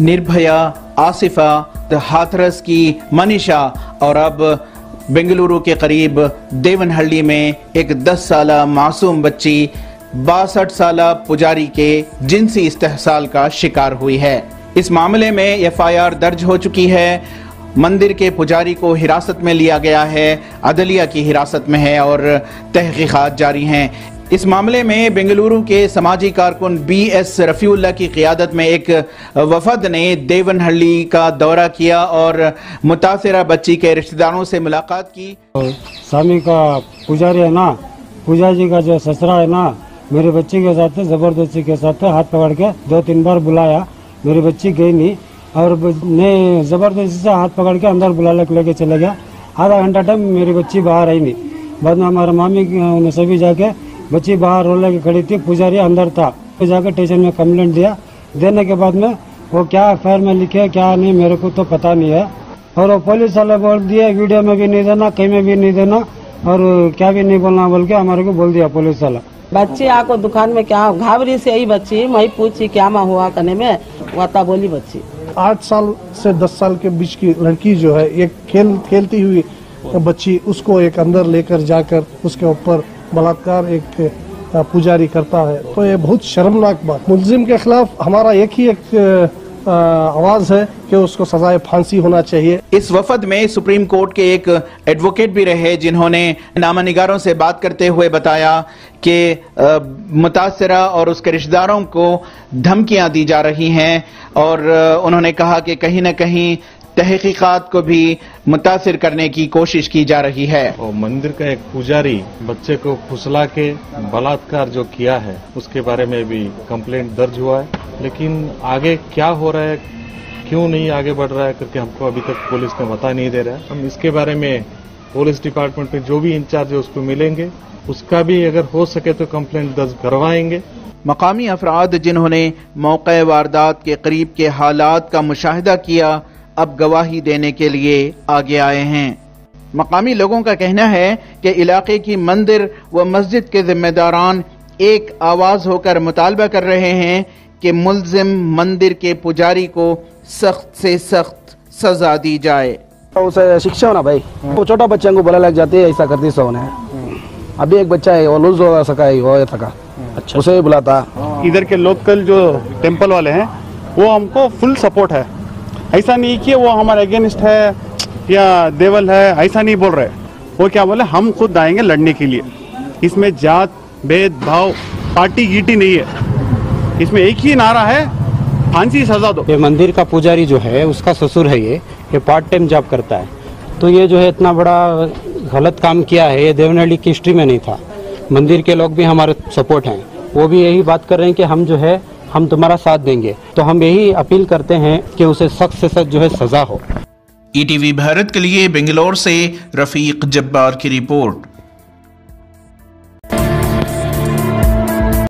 निर्भया, आसिफा, हाथरस की मनीषा और अब बेंगलुरु के करीब देवनहल्ली में एक 10 साला मासूम बच्ची 62 साला पुजारी के जिनसी इस्तेहसाल का शिकार हुई है। इस मामले में FIR दर्ज हो चुकी है। मंदिर के पुजारी को हिरासत में लिया गया है, अदलिया की हिरासत में है और तहकीकात जारी हैं। इस मामले में बेंगलुरु के समाजी कारकुन BS रफीउल्लाह की क़ियादत में एक वफद ने देवनहल्ली का दौरा किया और मुतासिरा बच्ची के रिश्तेदारों से मुलाकात की। स्वामी का पुजारी है ना, पूजा जी का जो ससुरा है ना, मेरी बच्ची के साथ जबरदस्ती के साथ हाथ पकड़ के 2-3 बार बुलाया। मेरी बच्ची गई नहीं और ने जबरदस्ती से हाथ पकड़ के अंदर बुला लेके चले गया। आधा घंटा टाइम मेरी बच्ची बाहर आई नहीं। बाद में हमारे मामी ने सभी जाके बच्ची बाहर रो लेके खड़ी थी, पुजारी अंदर था। तो जाकर स्टेशन में कंप्लेंट दिया। देने के बाद में वो क्या FIR में लिखे क्या नहीं मेरे को तो पता नहीं है। और वो पुलिस वाले बोल दिए वीडियो में भी नहीं देना, कहीं में भी नहीं देना और क्या भी नहीं बोलना बोल के हमारे को बोल दिया पुलिस वाला। बच्ची आको दुकान में क्या घावरी से आई बच्ची, मैं पूछी क्या माँ हुआ करने में वाता बोली बच्ची 8 साल से 10 साल के बीच की लड़की जो है एक खेलती हुई बच्ची, उसको एक अंदर लेकर जाकर उसके ऊपर बलात्कार एक पुजारी करता है, तो ये बहुत शर्मनाक बात। मुलजिम के खिलाफ हमारा एक ही आवाज है कि उसको सजाए फांसी होना चाहिए। इस वफद में सुप्रीम कोर्ट के एक एडवोकेट भी रहे जिन्होंने नामानिगारों से बात करते हुए बताया कि मुतासिरा और उसके रिश्तेदारों को धमकियां दी जा रही हैं और उन्होंने कहा कि कहीं न कहीं तहकीकात को भी मुतासिर करने की कोशिश की जा रही है। और मंदिर का एक पुजारी बच्चे को फुसला के बलात्कार जो किया है उसके बारे में भी कंप्लेंट दर्ज हुआ है, लेकिन आगे क्या हो रहा है, क्यों नहीं आगे बढ़ रहा है करके हमको अभी तक पुलिस ने बता नहीं दे रहा है। हम इसके बारे में पुलिस डिपार्टमेंट में जो भी इंचार्ज है उसको मिलेंगे, उसका भी अगर हो सके तो कंप्लेंट दर्ज करवाएंगे। मकामी अफराद जिन्होंने मौके वारदात के करीब के हालात का मुशाहिदा किया अब गवाही देने के लिए आगे आए हैं। मकामी लोगों का कहना है कि इलाके की मंदिर व मस्जिद के जिम्मेदारान एक आवाज होकर मुतालबा कर रहे हैं कि मुल्जिम मंदिर के पुजारी को सख्त से सख्त सजा दी जाए। उसे शिक्षा होना भाई, वो छोटा बच्चा को बोला लग जाती है ऐसा करती सो ने। अभी एक बच्चा है वो लूज हो सका है, वो थका, अच्छा उसे भी बुलाता। इधर के लोकल जो टेम्पल वाले हैं वो हमको फुल सपोर्ट है, ऐसा नहीं कि वो हमारे अगेंस्ट है या देवल है, ऐसा नहीं बोल रहे। वो क्या बोले हम खुद आएंगे लड़ने के लिए। इसमें जात भेदभाव पार्टी गीटी नहीं है, इसमें एक ही नारा है फांसी सजा दो। ये मंदिर का पुजारी जो है उसका ससुर है, ये पार्ट टाइम जॉब करता है, तो ये जो है इतना बड़ा गलत काम किया है, ये देवनहल्ली की हिस्ट्री में नहीं था। मंदिर के लोग भी हमारे सपोर्ट हैं, वो भी यही बात कर रहे हैं कि हम जो है हम तुम्हारा साथ देंगे। तो हम यही अपील करते हैं कि उसे सख्त से सख्त जो है सजा हो। ETV भारत के लिए बेंगलोर से रफीक जब्बार की रिपोर्ट।